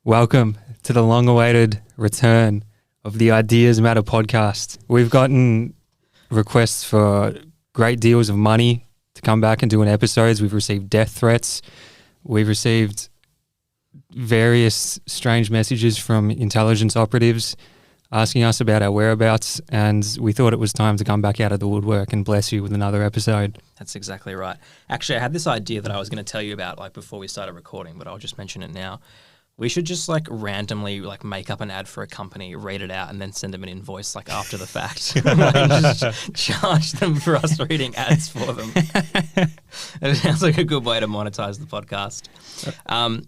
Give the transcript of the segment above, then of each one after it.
Welcome to the long-awaited return of the Ideas Matter podcast. We've gotten requests for great deals of money to come back and do an episodes. We've received death threats. We've received various strange messages from intelligence operatives asking us about our whereabouts, and we thought it was time to come back out of the woodwork and bless you with another episode. That's exactly right. Actually, I had this idea that I was going to tell you about before we started recording, but I'll just mention it now. We should just randomly make up an ad for a company, read it out, and then send them an invoice after the fact. Just charge them for us reading ads for them. It sounds like a good way to monetize the podcast.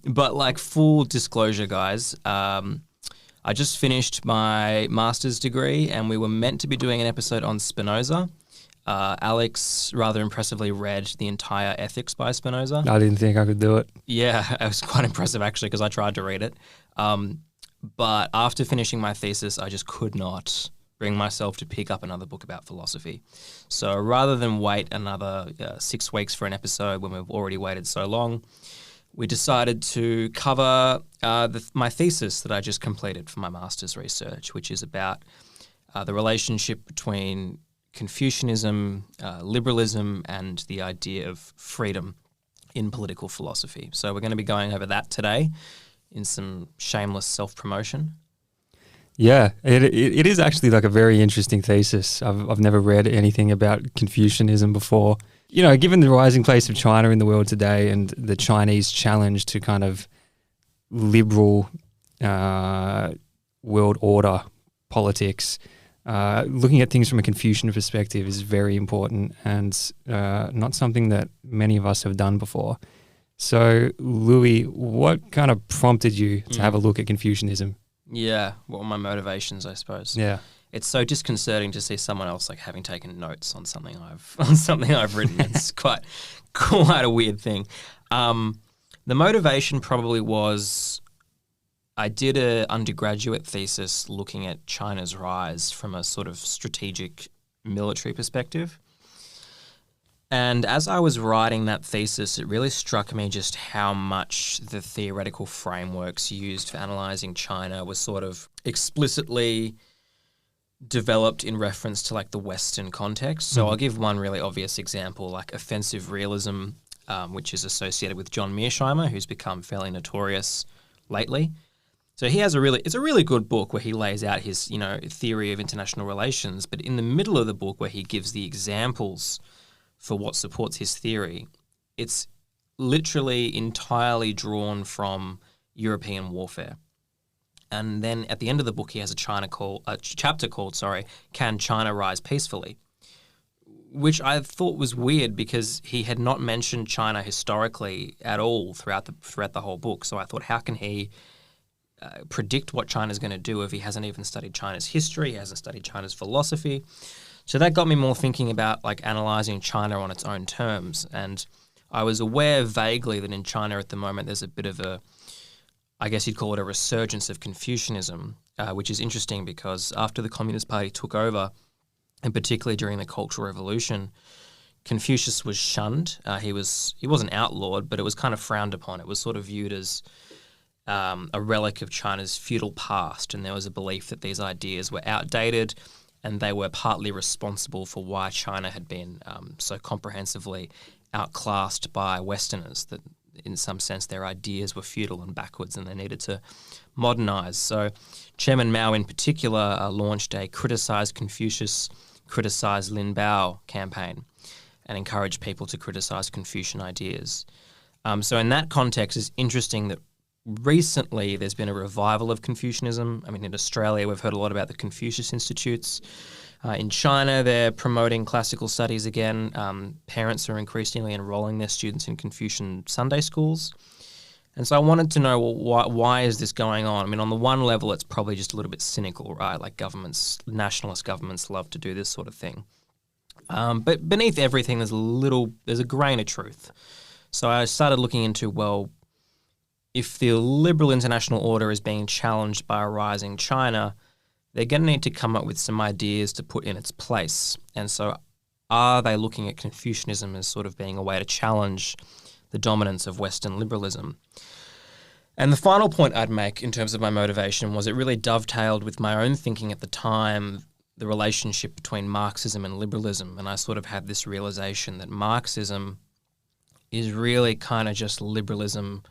But full disclosure, guys, I just finished my master's degree, and we were meant to be doing an episode on Spinoza. Alex rather impressively read the entire Ethics by Spinoza. I didn't think I could do it. Yeah, it was quite impressive actually because I tried to read it. But after finishing my thesis, I just could not bring myself to pick up another book about philosophy. So rather than wait another 6 weeks for an episode when we've already waited so long, we decided to cover my thesis that I just completed for my master's research, which is about the relationship between Confucianism, liberalism, and the idea of freedom in political philosophy. So we're going to be going over that today in some shameless self-promotion. Yeah, it is actually a very interesting thesis. I've never read anything about Confucianism before. You know, given the rising place of China in the world today and the Chinese challenge to kind of liberal world order politics, looking at things from a Confucian perspective is very important and not something that many of us have done before. So, Louis, what kind of prompted you to have a look at Confucianism? Yeah, what were my motivations, I suppose? Yeah. It's so disconcerting to see someone else having taken notes on something I've written. It's quite a weird thing. The motivation probably was I did an undergraduate thesis looking at China's rise from a sort of strategic military perspective. And as I was writing that thesis, it really struck me just how much the theoretical frameworks used for analysing China was sort of explicitly developed in reference to the Western context. So I'll give one really obvious example, offensive realism, which is associated with John Mearsheimer, who's become fairly notorious lately. So he has it's a really good book where he lays out his, theory of international relations, but in the middle of the book where he gives the examples for what supports his theory, it's literally entirely drawn from European warfare. And then at the end of the book, he has a chapter called, Can China Rise Peacefully? Which I thought was weird because he had not mentioned China historically at all throughout the whole book. So I thought, how can he predict what China's going to do if he hasn't even studied China's history, he hasn't studied China's philosophy? So that got me more thinking about analysing China on its own terms. And I was aware vaguely that in China at the moment there's a bit of I guess you'd call it a resurgence of Confucianism, which is interesting because after the Communist Party took over, and particularly during the Cultural Revolution, Confucius was shunned. He wasn't outlawed, but it was kind of frowned upon. It was sort of viewed as a relic of China's feudal past, and there was a belief that these ideas were outdated and they were partly responsible for why China had been so comprehensively outclassed by Westerners, that in some sense their ideas were feudal and backwards and they needed to modernize. So Chairman Mao in particular launched a Criticize Confucius, Criticize Lin Bao campaign and encouraged people to criticize Confucian ideas. So in that context, it's interesting that recently there's been a revival of Confucianism. I mean, in Australia, we've heard a lot about the Confucius Institutes. In China, they're promoting classical studies again. Parents are increasingly enrolling their students in Confucian Sunday schools. And so I wanted to know, why is this going on? I mean, on the one level, it's probably just a little bit cynical, right? Nationalist governments love to do this sort of thing. But beneath everything, there's a grain of truth. So I started looking into, if the liberal international order is being challenged by a rising China, they're going to need to come up with some ideas to put in its place. And so are they looking at Confucianism as sort of being a way to challenge the dominance of Western liberalism? And the final point I'd make in terms of my motivation was it really dovetailed with my own thinking at the time, the relationship between Marxism and liberalism. And I sort of had this realization that Marxism is really kind of just liberalism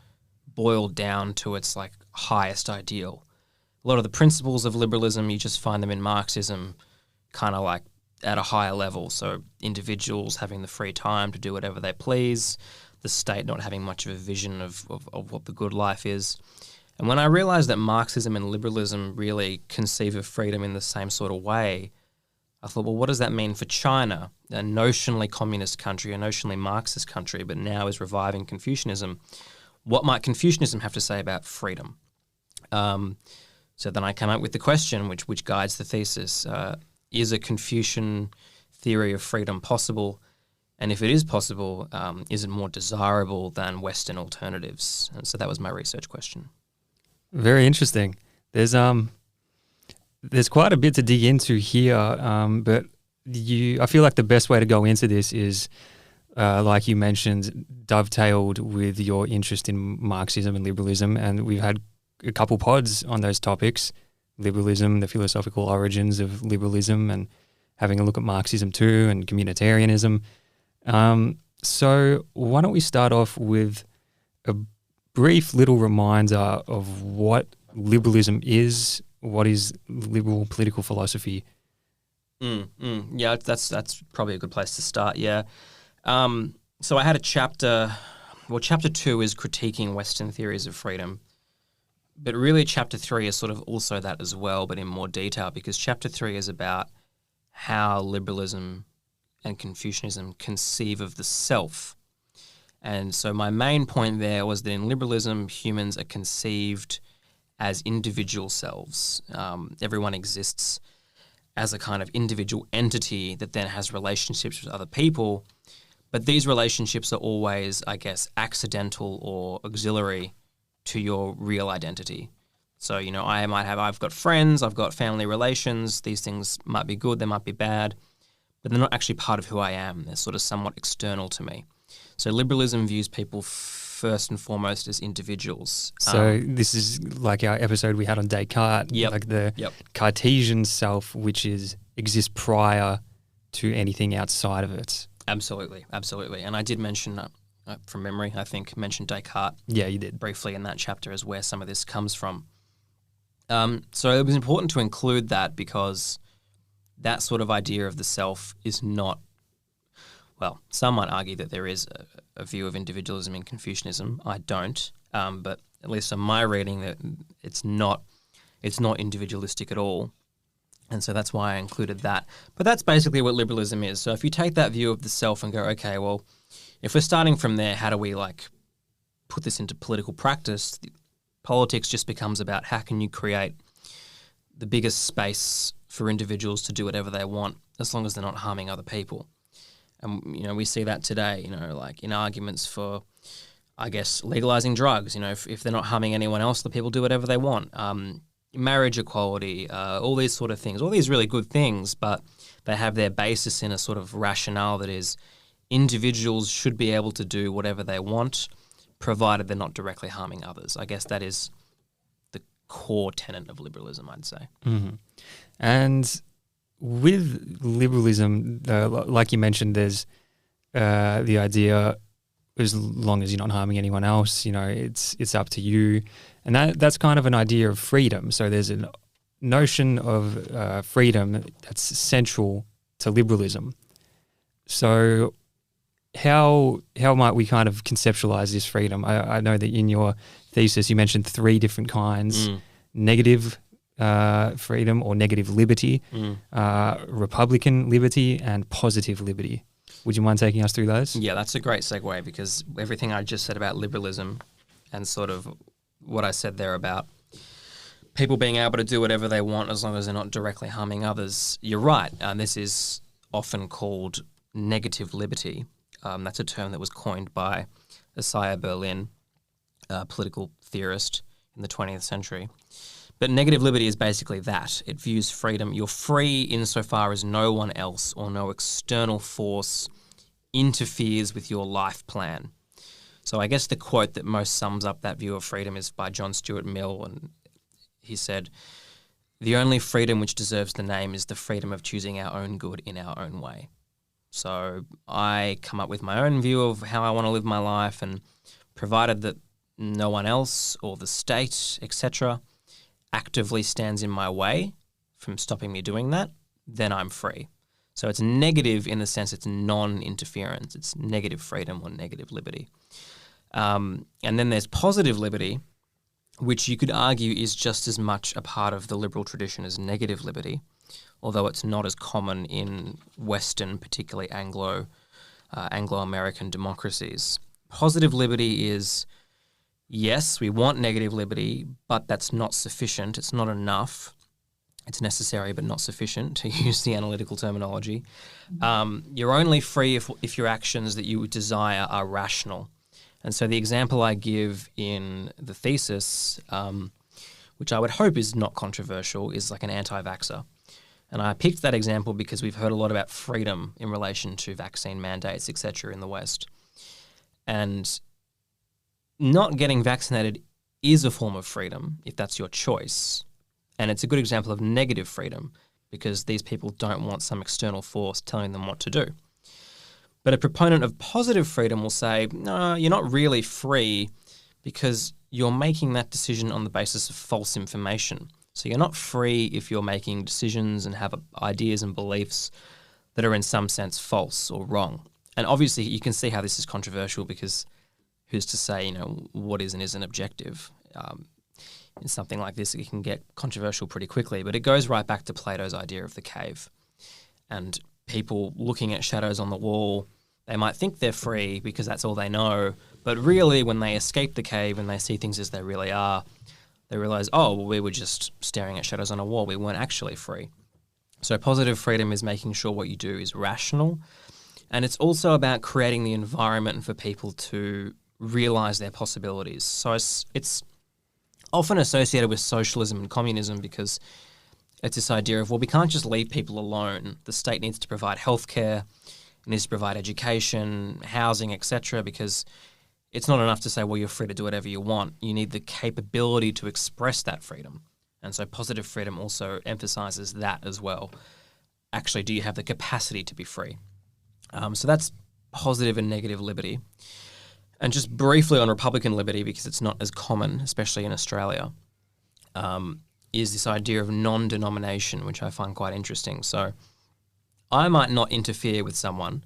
boiled down to its like highest ideal. A lot of the principles of liberalism, you just find them in Marxism kind of like at a higher level. So individuals having the free time to do whatever they please, the state not having much of a vision of what the good life is. And when I realized that Marxism and liberalism really conceive of freedom in the same sort of way, I thought, well, what does that mean for China, a notionally communist country, a notionally Marxist country, but now is reviving Confucianism? What might Confucianism have to say about freedom? So then I came up with the question, which guides the thesis. Is a Confucian theory of freedom possible? And if it is possible, is it more desirable than Western alternatives? And so that was my research question. Very interesting. There's quite a bit to dig into here, but I feel like the best way to go into this is, like you mentioned, dovetailed with your interest in Marxism and liberalism, and we've had a couple pods on those topics: liberalism, the philosophical origins of liberalism, and having a look at Marxism too, and communitarianism. So why don't we start off with a brief little reminder of what liberalism is, what is liberal political philosophy? Yeah, that's probably a good place to start, yeah. So I had a chapter, chapter 2 is critiquing Western theories of freedom, but really chapter 3 is sort of also that as well, but in more detail, because chapter 3 is about how liberalism and Confucianism conceive of the self. And so my main point there was that in liberalism, humans are conceived as individual selves. Everyone exists as a kind of individual entity that then has relationships with other people. But these relationships are always, I guess, accidental or auxiliary to your real identity. So, I've got friends, I've got family relations. These things might be good, they might be bad, but they're not actually part of who I am. They're sort of somewhat external to me. So liberalism views people first and foremost as individuals. So this is like our episode we had on Descartes, like the Cartesian self, which exists prior to anything outside of it. Absolutely. And I did mention, from memory, I think, mentioned Descartes. Yeah, you did. Briefly in that chapter as where some of this comes from. So it was important to include that because that sort of idea of the self is not, well, some might argue that there is a view of individualism in Confucianism. I don't, but at least on my reading, that it's not individualistic at all. And so that's why I included that. But that's basically what liberalism is. So if you take that view of the self and go, okay, well, if we're starting from there, how do we put this into political practice? Politics just becomes about how can you create the biggest space for individuals to do whatever they want as long as they're not harming other people. And, we see that today, like in arguments for, I guess, legalizing drugs. If they're not harming anyone else, the people do whatever they want. Marriage equality, all these sort of things, all these really good things, but they have their basis in a sort of rationale that is individuals should be able to do whatever they want, provided they're not directly harming others. I guess that is the core tenet of liberalism, I'd say. Mm-hmm. And with liberalism, like you mentioned, there's the idea, as long as you're not harming anyone else, it's up to you. And that's kind of an idea of freedom. So there's a notion of freedom that's central to liberalism. So how might we kind of conceptualize this freedom? I know that in your thesis you mentioned 3 different kinds: negative freedom or negative liberty, Republican liberty, and positive liberty. Would you mind taking us through those? Yeah, that's a great segue because everything I just said about liberalism and sort of what I said there about people being able to do whatever they want as long as they're not directly harming others, you're right. This is often called negative liberty. That's a term that was coined by Isaiah Berlin, a political theorist in the 20th century. But negative liberty is basically that. It views freedom. You're free insofar as no one else or no external force interferes with your life plan. So I guess the quote that most sums up that view of freedom is by John Stuart Mill, and he said, "The only freedom which deserves the name is the freedom of choosing our own good in our own way." So I come up with my own view of how I want to live my life, and provided that no one else or the state, etc., actively stands in my way from stopping me doing that, then I'm free. So it's negative in the sense it's non-interference. It's negative freedom or negative liberty. And then there's positive liberty, which you could argue is just as much a part of the liberal tradition as negative liberty, although it's not as common in Western, particularly Anglo-American democracies. Positive liberty is, yes, we want negative liberty, but that's not sufficient. It's not enough. It's necessary but not sufficient, to use the analytical terminology. You're only free if your actions that you desire are rational. And so the example I give in the thesis, which I would hope is not controversial, is like an anti-vaxxer. And I picked that example because we've heard a lot about freedom in relation to vaccine mandates, etc., in the West. And not getting vaccinated is a form of freedom if that's your choice. And it's a good example of negative freedom because these people don't want some external force telling them what to do. But a proponent of positive freedom will say, no, you're not really free because you're making that decision on the basis of false information. So you're not free if you're making decisions and have ideas and beliefs that are in some sense false or wrong. And obviously you can see how this is controversial because who's to say, what is and isn't objective? In something like this, it can get controversial pretty quickly, but it goes right back to Plato's idea of the cave. And people looking at shadows on the wall, they might think they're free because that's all they know, but really when they escape the cave and they see things as they really are, they realize, oh, well, we were just staring at shadows on a wall. We weren't actually free. So positive freedom is making sure what you do is rational, and it's also about creating the environment for people to realize their possibilities. So it's often associated with socialism and communism because it's this idea of, well, we can't just leave people alone. The state needs to provide healthcare, it needs to provide education, housing, etc., because it's not enough to say, well, you're free to do whatever you want. You need the capability to express that freedom. And so positive freedom also emphasizes that as well. Actually, do you have the capacity to be free? So that's positive and negative liberty. And just briefly on Republican liberty, because it's not as common, especially in Australia, is this idea of non-denomination, which I find quite interesting. So I might not interfere with someone,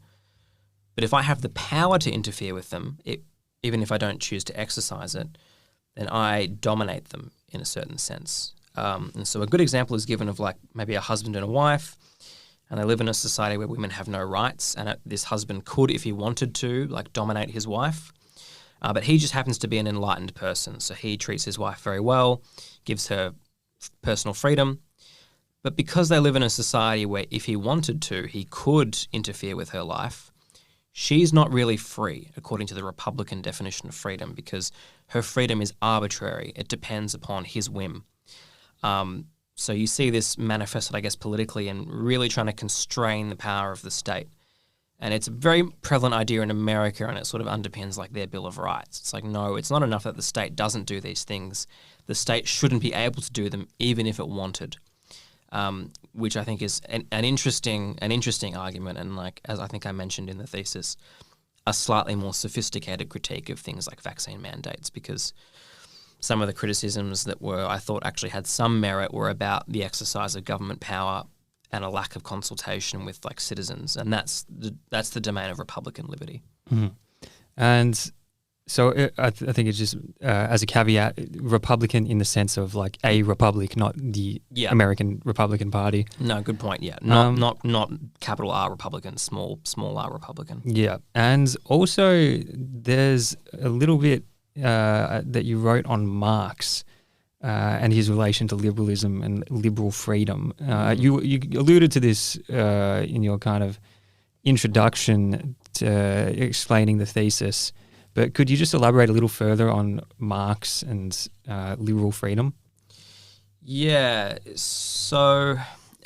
but if I have the power to interfere with them, even if I don't choose to exercise it, then I dominate them in a certain sense. And so a good example is given of like maybe a husband and a wife, and they live in a society where women have no rights, and this husband could, if he wanted to, like dominate his wife. But he just happens to be an enlightened person. So he treats his wife very well, gives her personal freedom. But because they live in a society where if he wanted to, he could interfere with her life, she's not really free, according to the Republican definition of freedom, because her freedom is arbitrary. It depends upon his whim. So you see this manifested, I guess, politically and really trying to constrain the power of the state. And it's a very prevalent idea in America, and it sort of underpins like their Bill of Rights. It's like, no, it's not enough that the state doesn't do these things. The state shouldn't be able to do them even if it wanted, which I think is an interesting argument. And like, as I think I mentioned in the thesis, a slightly more sophisticated critique of things like vaccine mandates, because some of the criticisms that I thought actually had some merit were about the exercise of government power and a lack of consultation with like citizens, and that's the domain of Republican liberty. Mm-hmm. And so I think it's just as a caveat, Republican in the sense of like a republic, not the American Republican Party. No, good point. Yeah, not capital R Republican, small R Republican. Yeah, and also there's a little bit that you wrote on Marx. And his relation to liberalism and liberal freedom. You alluded to this in your kind of introduction to explaining the thesis, but could you just elaborate a little further on Marx and liberal freedom? Yeah, so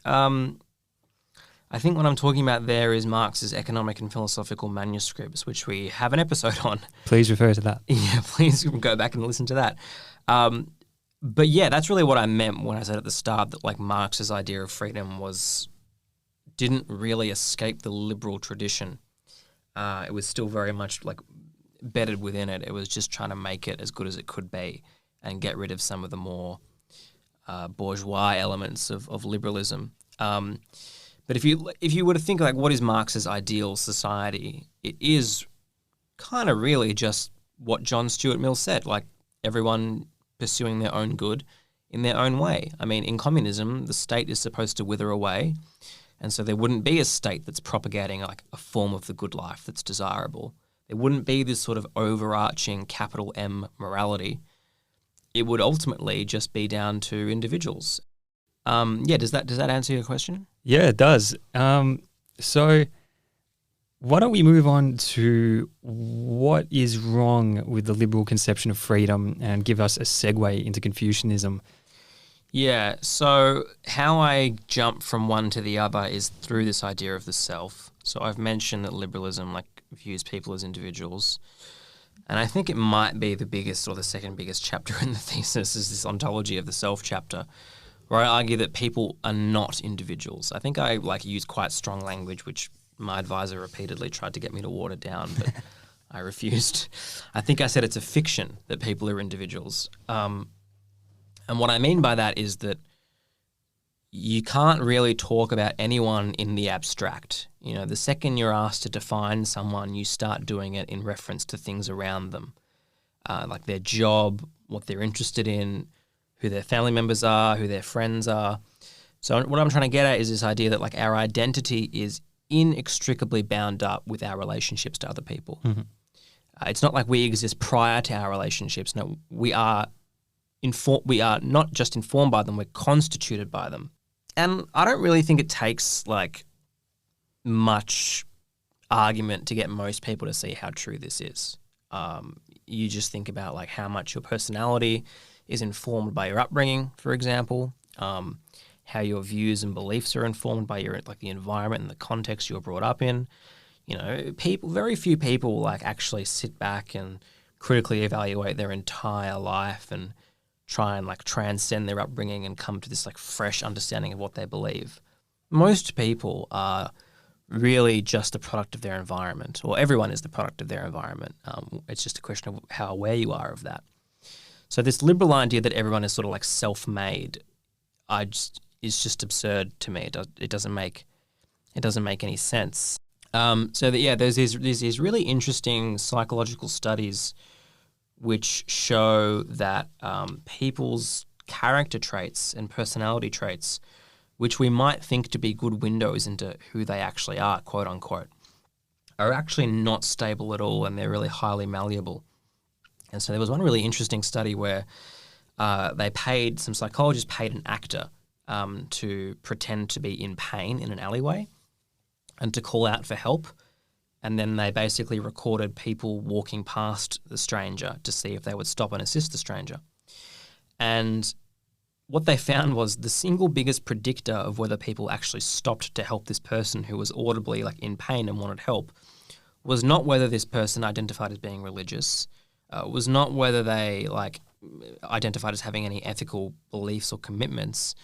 I I think what I'm talking about there is Marx's economic and philosophical manuscripts, which we have an episode on. Please refer to that. Yeah, please go back and listen to that. But yeah, that's really what I meant when I said at the start that like Marx's idea of freedom didn't really escape the liberal tradition. It was still very much like bedded within it. It was just trying to make it as good as it could be and get rid of some of the more bourgeois elements of liberalism. But if you were to think like what is Marx's ideal society, it is kind of really just what John Stuart Mill said, like everyone pursuing their own good in their own way. I mean, in communism, the state is supposed to wither away, and so there wouldn't be a state that's propagating like a form of the good life that's desirable. There wouldn't be this sort of overarching capital M morality. It would ultimately just be down to individuals. Does that answer your question? Yeah, it does. So why don't we move on to what is wrong with the liberal conception of freedom and give us a segue into Confucianism? Yeah, so how I jump from one to the other is through this idea of the self. So I've mentioned that liberalism views people as individuals. And I think it might be the biggest or the second biggest chapter in the thesis is this Ontology of the self chapter, where I argue that people are not individuals. I think I use quite strong language, which my advisor repeatedly tried to get me to water down, but I refused. I think I said it's a fiction that people are individuals. And what I mean by that is that you can't really talk about anyone in the abstract. You know, the second you're asked to define someone, you start doing it in reference to things around them, like their job, what they're interested in, who their family members are, who their friends are. So what I'm trying to get at is this idea that like our identity is inextricably bound up with our relationships to other people. Mm-hmm. It's not like we exist prior to our relationships. No, we are not just informed by them, we're constituted by them. And I don't really think it takes like much argument to get most people to see how true this is. You just think about like how much your personality is informed by your upbringing, for example, how your views and beliefs are informed by your the environment and the context you were brought up in. You know, very few people actually sit back and critically evaluate their entire life and try and transcend their upbringing and come to this fresh understanding of what they believe. Most people are really just a product of their environment, or everyone is the product of their environment. It's just a question of how aware you are of that. So this liberal idea that everyone is sort of self-made, is just absurd to me. It doesn't make any sense. There's these really interesting psychological studies which show that people's character traits and personality traits, which we might think to be good windows into who they actually are, quote unquote, are actually not stable at all, and they're really highly malleable. And so there was one really interesting study where some psychologists paid an actor to pretend to be in pain in an alleyway and to call out for help. And then they basically recorded people walking past the stranger to see if they would stop and assist the stranger. And what they found was the single biggest predictor of whether people actually stopped to help this person who was audibly in pain and wanted help was not whether this person identified as being religious, was not whether they identified as having any ethical beliefs or commitments.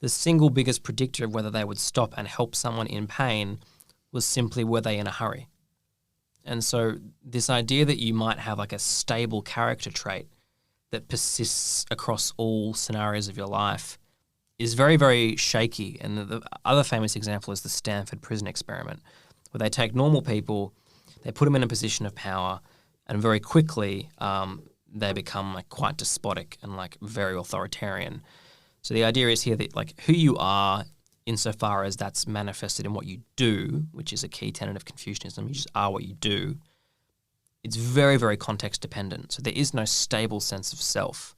The single biggest predictor of whether they would stop and help someone in pain was simply were they in a hurry. And so this idea that you might have a stable character trait that persists across all scenarios of your life is very, very shaky. And the other famous example is the Stanford prison experiment, where they take normal people, they put them in a position of power, and very quickly they become quite despotic and very authoritarian. So the idea is here that who you are, insofar as that's manifested in what you do, which is a key tenet of Confucianism, you just are what you do, it's very, very context dependent. So there is no stable sense of self.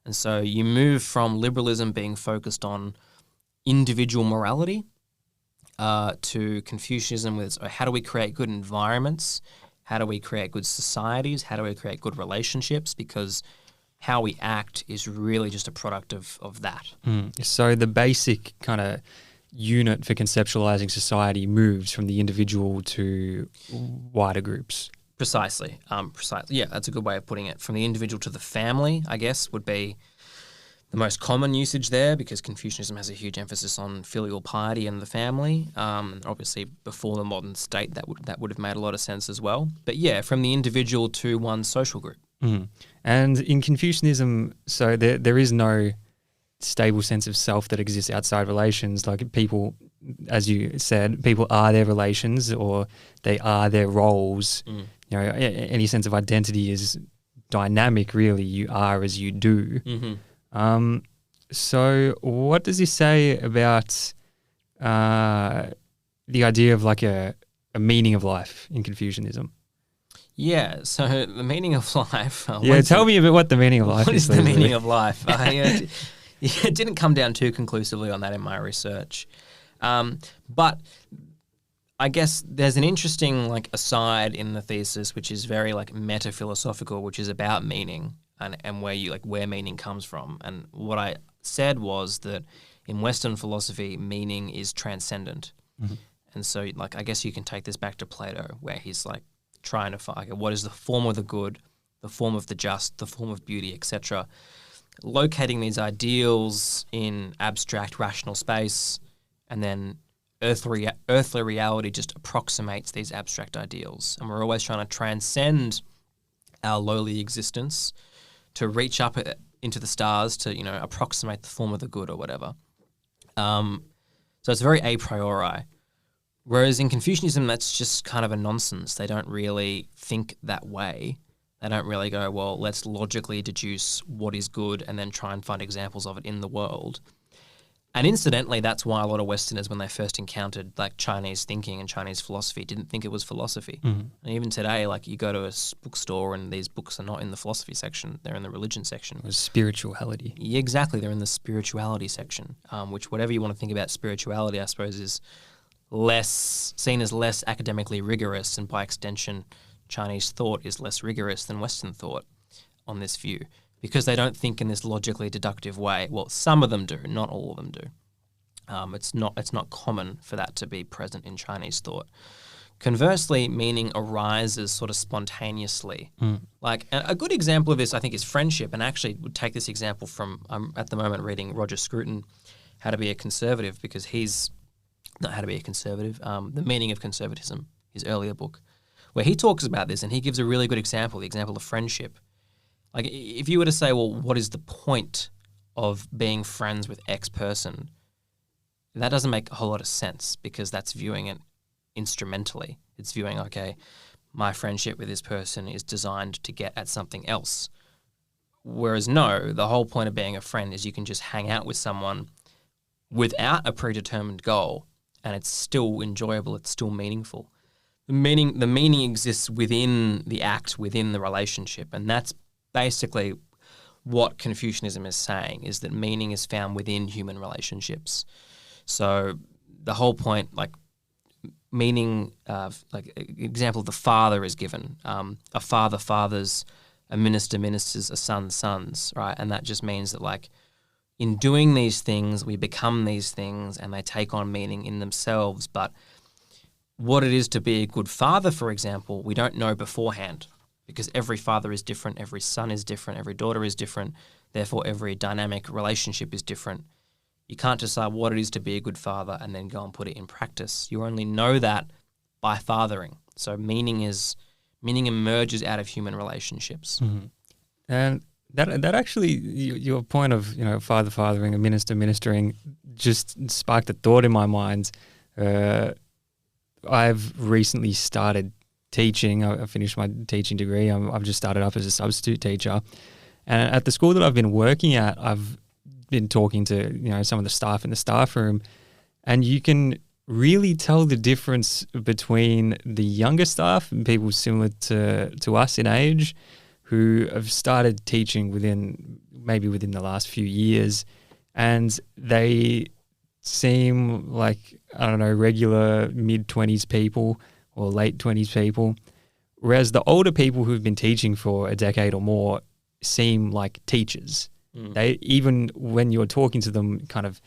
And so you move from liberalism being focused on individual morality to Confucianism with how do we create good environments, how do we create good societies, how do we create good relationships, because how we act is really just a product of that. So the basic kind of unit for conceptualizing society moves from the individual to wider groups. Precisely. Yeah, that's a good way of putting it. From the individual to the family, I guess, would be the most common usage there, because Confucianism has a huge emphasis on filial piety and the family. Obviously, before the modern state, that would have made a lot of sense as well. But yeah, from the individual to one's social group. Mm. And in Confucianism, so there is no stable sense of self that exists outside relations. Like people, as you said, people are their relations, or they are their roles. Mm. You know, any sense of identity is dynamic, really. You are as you do. Mm-hmm. So what does he say about the idea of like a meaning of life in Confucianism? Yeah, so the meaning of life... tell me about what the meaning of life is. What is the meaning of life? It didn't come down too conclusively on that in my research. But I guess there's an interesting like aside in the thesis, which is very like meta-philosophical, which is about meaning and where meaning comes from. And what I said was that in Western philosophy, meaning is transcendent. Mm-hmm. And so like I guess you can take this back to Plato, where he's like trying to find what is the form of the good, the form of the just, the form of beauty, etc. Locating these ideals in abstract rational space, and then earthly reality just approximates these abstract ideals. And we're always trying to transcend our lowly existence to reach up into the stars to, approximate the form of the good or whatever. So it's very a priori. Whereas in Confucianism, that's just kind of a nonsense. They don't really think that way. They don't really go, well, let's logically deduce what is good and then try and find examples of it in the world. And incidentally, that's why a lot of Westerners, when they first encountered like Chinese thinking and Chinese philosophy, didn't think it was philosophy. Mm-hmm. And even today, like you go to a bookstore and these books are not in the philosophy section; they're in the religion section. Or spirituality. Yeah, exactly, they're in the spirituality section. Which, whatever you want to think about spirituality, I suppose, is seen as less academically rigorous, and by extension, Chinese thought is less rigorous than Western thought on this view, because they don't think in this logically deductive way. Well, some of them do, not all of them do. It's not common for that to be present in Chinese thought. Conversely, meaning arises sort of spontaneously. Mm. Like a good example of this, I think, is friendship. And I actually would take this example from, I'm at the moment reading Roger Scruton, How to Be a Conservative, because he's not How to Be a Conservative, The Meaning of Conservatism, his earlier book, where he talks about this, and he gives a really good example, the example of friendship. Like, if you were to say, well, what is the point of being friends with X person? That doesn't make a whole lot of sense, because that's viewing it instrumentally. It's viewing, okay, my friendship with this person is designed to get at something else. Whereas no, the whole point of being a friend is you can just hang out with someone without a predetermined goal, and it's still enjoyable, it's still meaningful. The meaning exists within the act, within the relationship, and that's basically what Confucianism is saying, is that meaning is found within human relationships. So the whole point, like meaning, like example, the father is given. A father fathers, a minister ministers, a son sons, right? And that just means that like in doing these things, we become these things and they take on meaning in themselves. But what it is to be a good father, for example, we don't know beforehand, because every father is different, every son is different, every daughter is different, therefore every dynamic relationship is different. You can't decide what it is to be a good father and then go and put it in practice. You only know that by fathering. So meaning emerges out of human relationships. Mm-hmm. And that actually, your point of father fathering, a minister ministering, just sparked a thought in my mind. I've recently started teaching. I finished my teaching degree. I've just started up as a substitute teacher, and at the school that I've been working at, I've been talking to some of the staff in the staff room, and you can really tell the difference between the younger staff and people similar to us in age, who have started teaching within the last few years, and they seem like, I don't know, regular mid-20s people or late 20s people, whereas the older people who've been teaching for a decade or more seem like teachers. They, even when you're talking to them kind of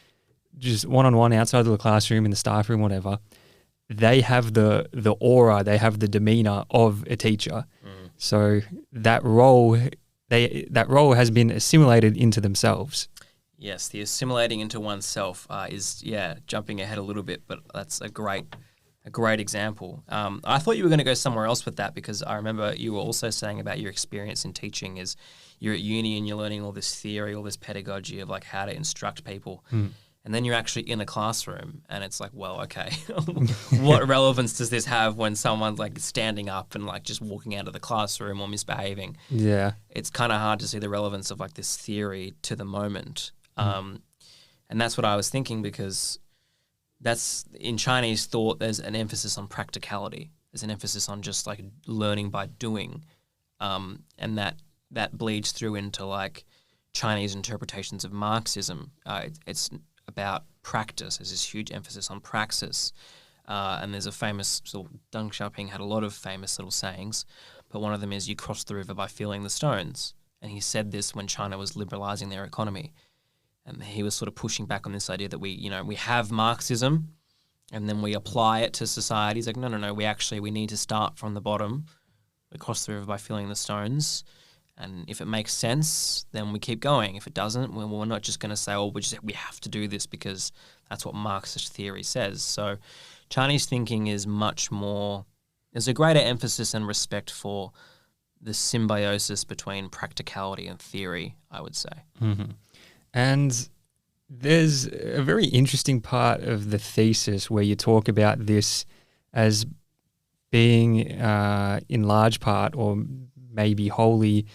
just one-on-one outside of the classroom, in the staff room, whatever, they have the aura, they have the demeanor of a teacher. So that role has been assimilated into themselves. Yes, the assimilating into oneself is jumping ahead a little bit, but that's a great example. I thought you were going to go somewhere else with that, because I remember you were also saying about your experience in teaching is you're at uni and you're learning all this theory, all this pedagogy of like how to instruct people. And then you're actually in a classroom and it's like, well, okay, what relevance does this have when someone's like standing up and like just walking out of the classroom or misbehaving? Yeah. It's kind of hard to see the relevance of like this theory to the moment. And that's what I was thinking, because that's in Chinese thought, there's an emphasis on practicality. There's an emphasis on just like learning by doing. And that bleeds through into like Chinese interpretations of Marxism. It's about practice. There's this huge emphasis on praxis. And there's a famous, sort of, Deng Xiaoping had a lot of famous little sayings, but one of them is, you cross the river by feeling the stones. And he said this when China was liberalizing their economy. And he was sort of pushing back on this idea that we have Marxism and then we apply it to society. He's like, no, we need to start from the bottom. We cross the river by feeling the stones. And if it makes sense, then we keep going. If it doesn't, we're not just going to say, we have to do this because that's what Marxist theory says. So Chinese thinking is much more, there's a greater emphasis and respect for the symbiosis between practicality and theory, I would say. And there's a very interesting part of the thesis where you talk about this as being in large part, or maybe wholly,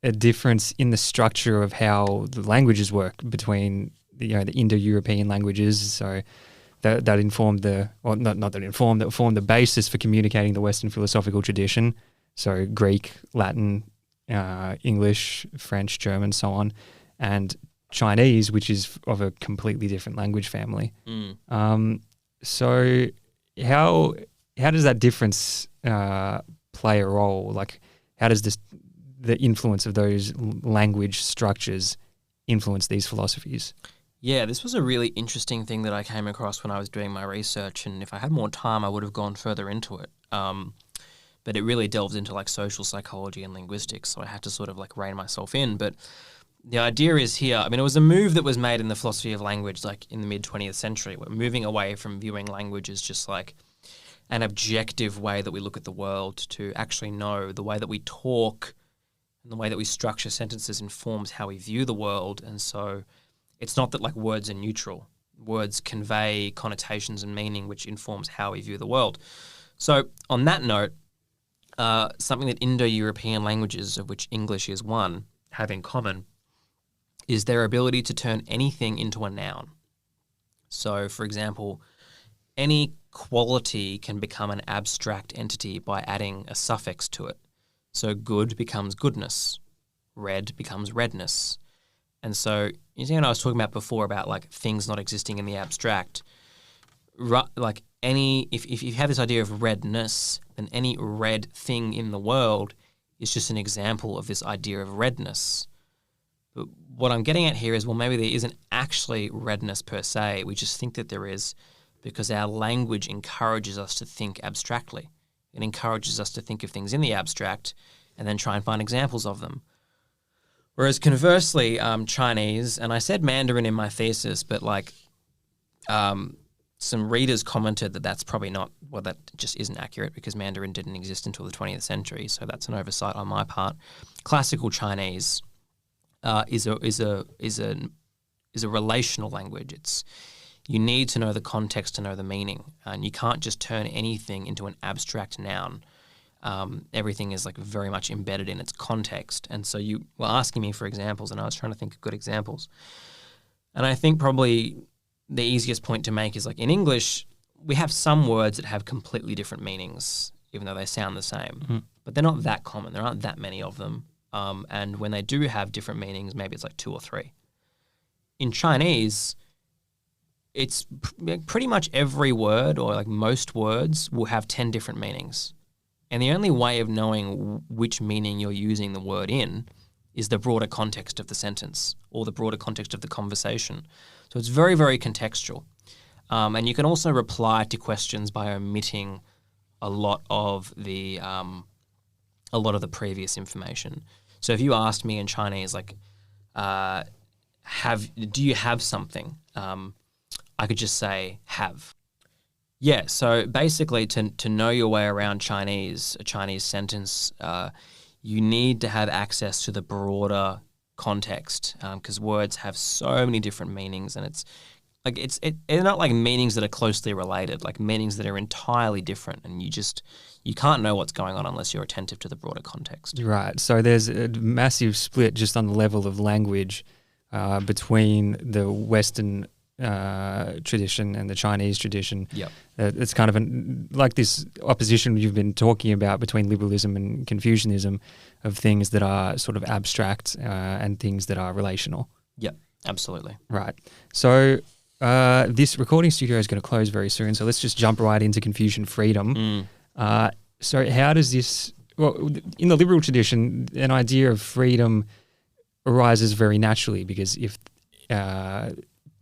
a difference in the structure of how the languages work between the Indo-European languages. So that informed that formed the basis for communicating the Western philosophical tradition. So Greek, Latin, English, French, German, so on, and Chinese, which is of a completely different language family. So how does that difference play a role? Like, how does the influence of those language structures influence these philosophies? Yeah, this was a really interesting thing that I came across when I was doing my research, and if I had more time, I would have gone further into it. But it really delves into like social psychology and linguistics, so I had to sort of like rein myself in. But the idea is here, I mean, it was a move that was made in the philosophy of language like in the mid-20th century. We're moving away from viewing language as just like an objective way that we look at the world to actually know the way that we talk and the way that we structure sentences informs how we view the world. And so it's not that like words are neutral. Words convey connotations and meaning, which informs how we view the world. So on that note, something that Indo-European languages, of which English is one, have in common is their ability to turn anything into a noun. So, for example, any quality can become an abstract entity by adding a suffix to it. So good becomes goodness, red becomes redness. And so, you see what I was talking about before about like things not existing in the abstract, like if you have this idea of redness, then any red thing in the world is just an example of this idea of redness. But what I'm getting at here is, well, maybe there isn't actually redness per se. We just think that there is because our language encourages us to think abstractly. It encourages us to think of things in the abstract and then try and find examples of them. Whereas conversely, Chinese, and I said Mandarin in my thesis, but like some readers commented that that's probably not, well, that just isn't accurate because Mandarin didn't exist until the 20th century, so that's an oversight on my part. Classical Chinese is a relational language. You need to know the context to know the meaning, and you can't just turn anything into an abstract noun. Everything is like very much embedded in its context, and so you were asking me for examples, and I was trying to think of good examples. And I think probably the easiest point to make is like in English, we have some words that have completely different meanings, even though they sound the same, but they're not that common. There aren't that many of them. And when they do have different meanings, maybe it's like 2 or 3. In Chinese, it's pretty much every word, or like most words, will have 10 different meanings. And the only way of knowing which meaning you're using the word in is the broader context of the sentence or the broader context of the conversation. So it's very, very contextual. And you can also reply to questions by omitting a lot of the previous information. So if you asked me in Chinese, like, do you have something? I could just say have. Yeah, so basically to know your way around a Chinese sentence, you need to have access to the broader context because words have so many different meanings, and it's not like meanings that are closely related, like meanings that are entirely different, and you can't know what's going on unless you're attentive to the broader context. Right. So there's a massive split just on the level of language between the Western tradition and the Chinese tradition. Yep. It's kind of like this opposition you've been talking about between liberalism and Confucianism of things that are sort of abstract and things that are relational. Yep, absolutely. Right. So this recording studio is going to close very soon, so let's just jump right into Confucian freedom. So how does this, well, in the liberal tradition, an idea of freedom arises very naturally because if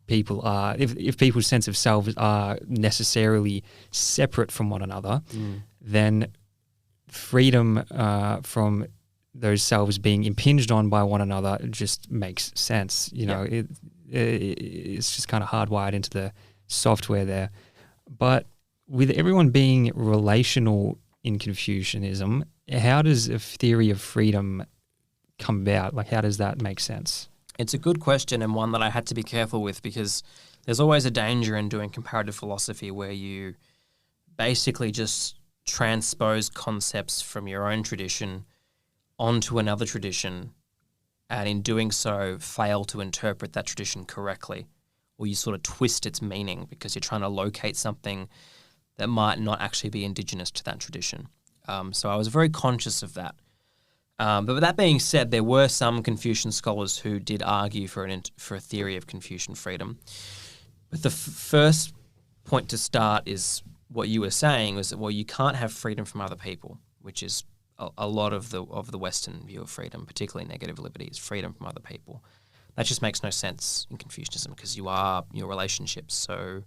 people's sense of self are necessarily separate from one another, then freedom from those selves being impinged on by one another just makes sense. You know, it's just kind of hardwired into the software there. But with everyone being relational in Confucianism, how does a theory of freedom come about? Like, how does that make sense? It's a good question, and one that I had to be careful with because there's always a danger in doing comparative philosophy where you basically just transpose concepts from your own tradition onto another tradition, and in doing so fail to interpret that tradition correctly, or you sort of twist its meaning because you're trying to locate something that might not actually be indigenous to that tradition. So I was very conscious of that. But with that being said, there were some Confucian scholars who did argue for a theory of Confucian freedom. But the first point to start is what you were saying was that, well, you can't have freedom from other people, which is a lot of the Western view of freedom, particularly negative liberty, is freedom from other people. That just makes no sense in Confucianism because you are your relationships. So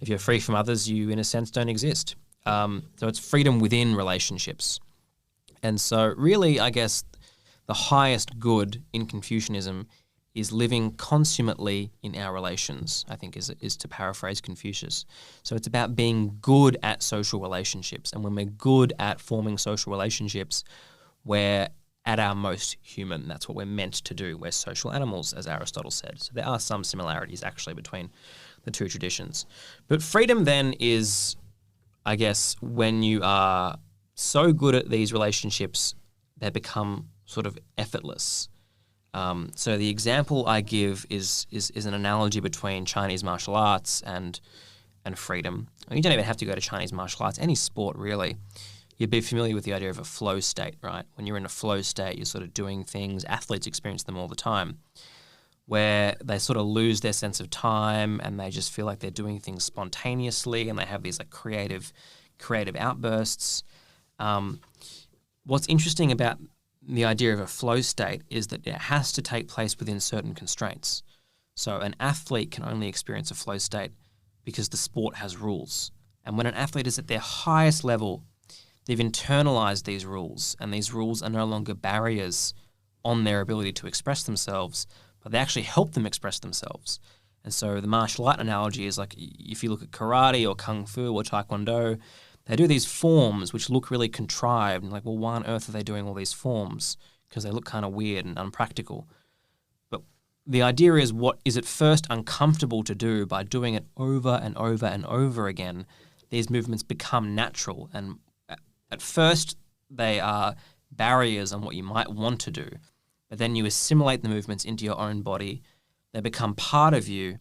if you're free from others, you in a sense don't exist. So it's freedom within relationships. And so really, I guess, the highest good in Confucianism is living consummately in our relations, I think is to paraphrase Confucius. So it's about being good at social relationships. And when we're good at forming social relationships, we're at our most human. That's what we're meant to do. We're social animals, as Aristotle said. So there are some similarities actually between the two traditions. But freedom then is, I guess, when you are so good at these relationships, they become sort of effortless. So the example I give is an analogy between Chinese martial arts and freedom. You don't even have to go to Chinese martial arts, any sport really. You'd be familiar with the idea of a flow state, right? When you're in a flow state, you're sort of doing things, athletes experience them all the time, where they sort of lose their sense of time and they just feel like they're doing things spontaneously and they have these like creative outbursts. What's interesting about the idea of a flow state is that it has to take place within certain constraints. So an athlete can only experience a flow state because the sport has rules. And when an athlete is at their highest level, they've internalized these rules, and these rules are no longer barriers on their ability to express themselves, but they actually help them express themselves. And so the martial art analogy is like if you look at karate or kung fu or taekwondo, they do these forms which look really contrived, and like, well, why on earth are they doing all these forms? Because they look kind of weird and unpractical. But the idea is, what is at first uncomfortable to do, by doing it over and over and over again, these movements become natural. And at first, they are barriers on what you might want to do. But then you assimilate the movements into your own body. They become part of you.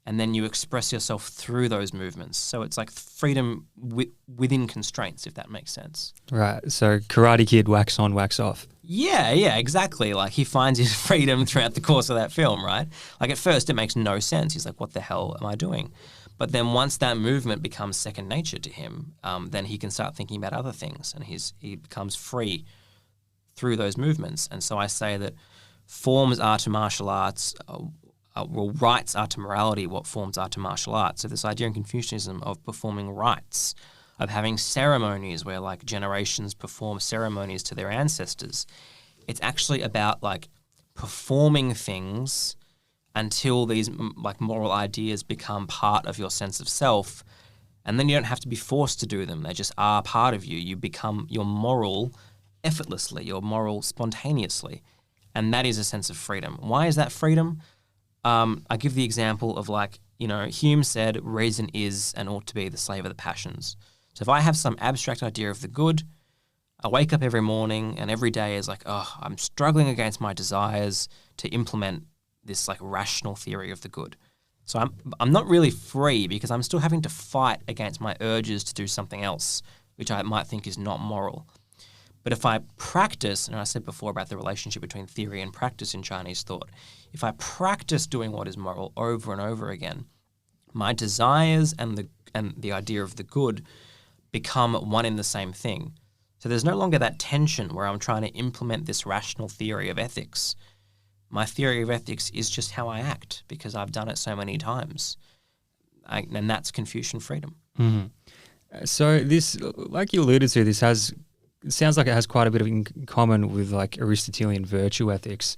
And then you express yourself through those movements. So it's like freedom within constraints, if that makes sense. Right. So Karate Kid, wax on, wax off. Yeah, exactly. Like he finds his freedom throughout the course of that film, right? Like at first it makes no sense. He's like, what the hell am I doing? But then once that movement becomes second nature to him, then he can start thinking about other things, and he becomes free through those movements. And so I say that forms are to martial arts, rites are to morality, what forms are to martial arts. So this idea in Confucianism of performing rites, of having ceremonies where like generations perform ceremonies to their ancestors, it's actually about like performing things until these like moral ideas become part of your sense of self, and then you don't have to be forced to do them. They just are part of you. You become your moral effortlessly, your moral spontaneously, and that is a sense of freedom. Why is that freedom? I give the example of like, Hume said reason is and ought to be the slave of the passions. So if I have some abstract idea of the good, I wake up every morning and every day is like, oh, I'm struggling against my desires to implement this like rational theory of the good. So I'm not really free because I'm still having to fight against my urges to do something else, which I might think is not moral. But if I practice, and I said before about the relationship between theory and practice in Chinese thought, if I practice doing what is moral over and over again, my desires and the idea of the good become one in the same thing. So there's no longer that tension where I'm trying to implement this rational theory of ethics. My theory of ethics is just how I act because I've done it so many times. And that's Confucian freedom. Mm-hmm. So this, like you alluded to, it sounds like it has quite a bit in common with like Aristotelian virtue ethics.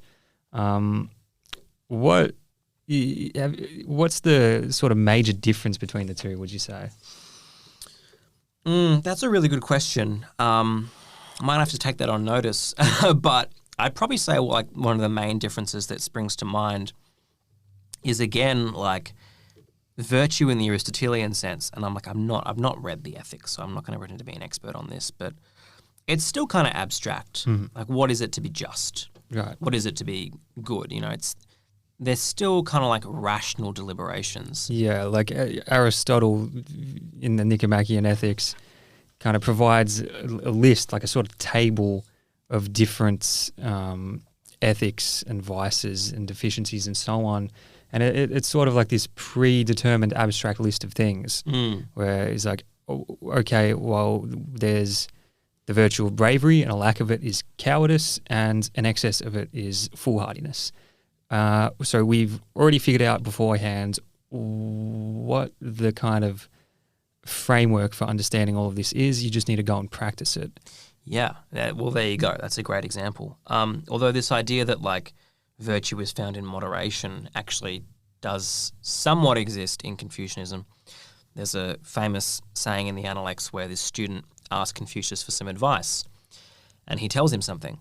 What's the sort of major difference between the two, would you say? That's a really good question. I might have to take that on notice, but I'd probably say like one of the main differences that springs to mind is again like virtue in the Aristotelian sense. And I've not read the ethics, so I'm not going to pretend to be an expert on this, but it's still kind of abstract. Mm-hmm. Like, what is it to be just? Right. What is it to be good? They're still kind of like rational deliberations. Yeah, like Aristotle in the Nicomachean Ethics kind of provides a list, like a sort of table of different ethics and vices and deficiencies and so on. And it's sort of like this predetermined abstract list of things where it's like, okay, well, there's the virtue of bravery and a lack of it is cowardice and an excess of it is foolhardiness. So we've already figured out beforehand what the kind of framework for understanding all of this is. You just need to go and practice it. Yeah. Well, there you go. That's a great example. Although this idea that like virtue is found in moderation actually does somewhat exist in Confucianism. There's a famous saying in the Analects where this student asks Confucius for some advice and he tells him something.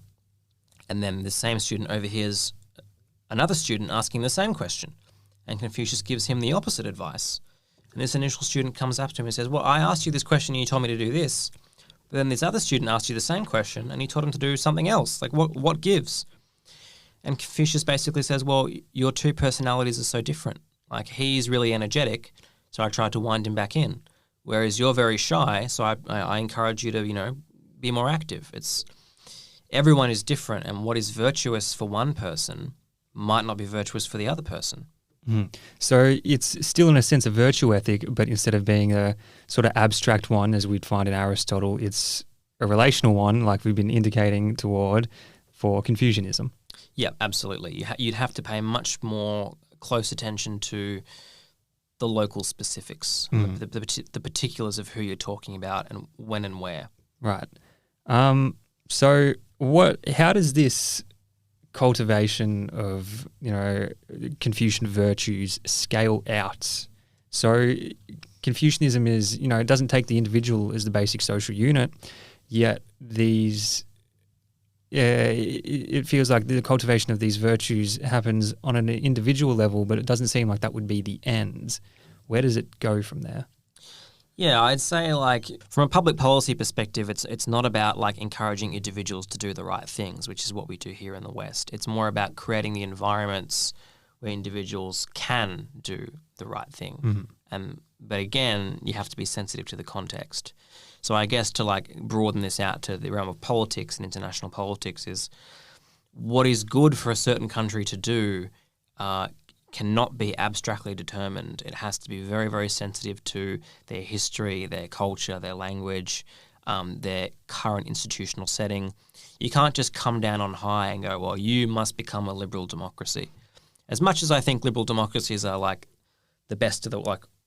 And then the same student overhears another student asking the same question, and Confucius gives him the opposite advice. And this initial student comes up to him and says, well, I asked you this question and you told me to do this. But then this other student asked you the same question and he told him to do something else. Like, what gives? And Confucius basically says, well, your two personalities are so different. Like, he's really energetic, so I tried to wind him back in. Whereas you're very shy, so I encourage you to, be more active. Everyone is different, and what is virtuous for one person might not be virtuous for the other person. So it's still in a sense a virtue ethic, but instead of being a sort of abstract one, as we'd find in Aristotle, it's a relational one, like we've been indicating toward for Confucianism. Yeah, absolutely. You'd have to pay much more close attention to the local specifics, the particulars of who you're talking about and when and where. Right. So how does this cultivation of, Confucian virtues scale out? So Confucianism is, it doesn't take the individual as the basic social unit, yet it feels like the cultivation of these virtues happens on an individual level, but it doesn't seem like that would be the end. Where does it go from there? Yeah, I'd say like from a public policy perspective, it's not about like encouraging individuals to do the right things, which is what we do here in the West. It's more about creating the environments where individuals can do the right thing. But again, you have to be sensitive to the context. So I guess to like broaden this out to the realm of politics and international politics is what is good for a certain country to do cannot be abstractly determined. It has to be very, very sensitive to their history, their culture, their language, their current institutional setting. You can't just come down on high and go, well, you must become a liberal democracy. As much as I think liberal democracies are like the best of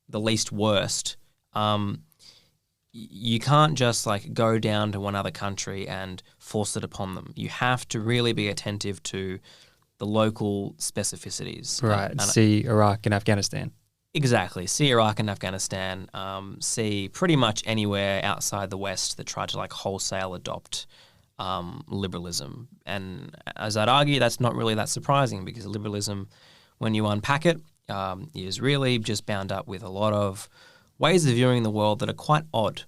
the least worst, you can't just like go down to one other country and force it upon them. You have to really be attentive to the local specificities. Right. See Iraq and Afghanistan. Exactly. See Iraq and Afghanistan. See pretty much anywhere outside the West that tried to like wholesale adopt liberalism. And as I'd argue, that's not really that surprising because liberalism, when you unpack it, is really just bound up with a lot of ways of viewing the world that are quite odd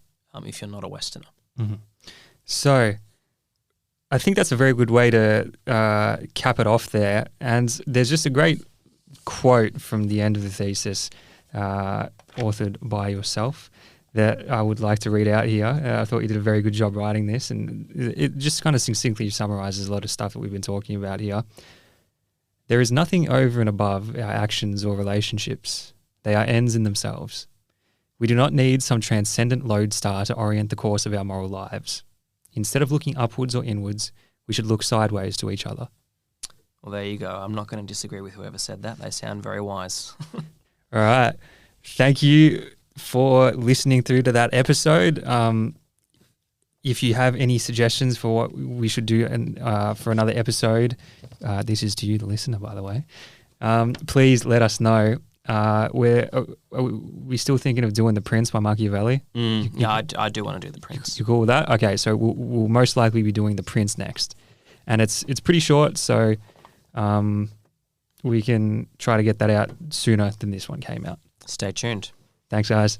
if you're not a Westerner. Mm-hmm. So I think that's a very good way to cap it off there. And there's just a great quote from the end of the thesis, authored by yourself, that I would like to read out here. I thought you did a very good job writing this, and it just kind of succinctly summarizes a lot of stuff that we've been talking about here. There is nothing over and above our actions or relationships. They are ends in themselves. We do not need some transcendent lodestar to orient the course of our moral lives. Instead of looking upwards or inwards, we should look sideways to each other. Well, there you go. I'm not going to disagree with whoever said that. They sound very wise. All right. Thank you for listening through to that episode. If you have any suggestions for what we should do for another episode, this is to you, the listener, by the way, please let us know. Are we still thinking of doing The Prince by Machiavelli? Yeah, I do want to do The Prince. You cool with that? Okay, so we'll most likely be doing The Prince next. And it's pretty short, so we can try to get that out sooner than this one came out. Stay tuned. Thanks, guys.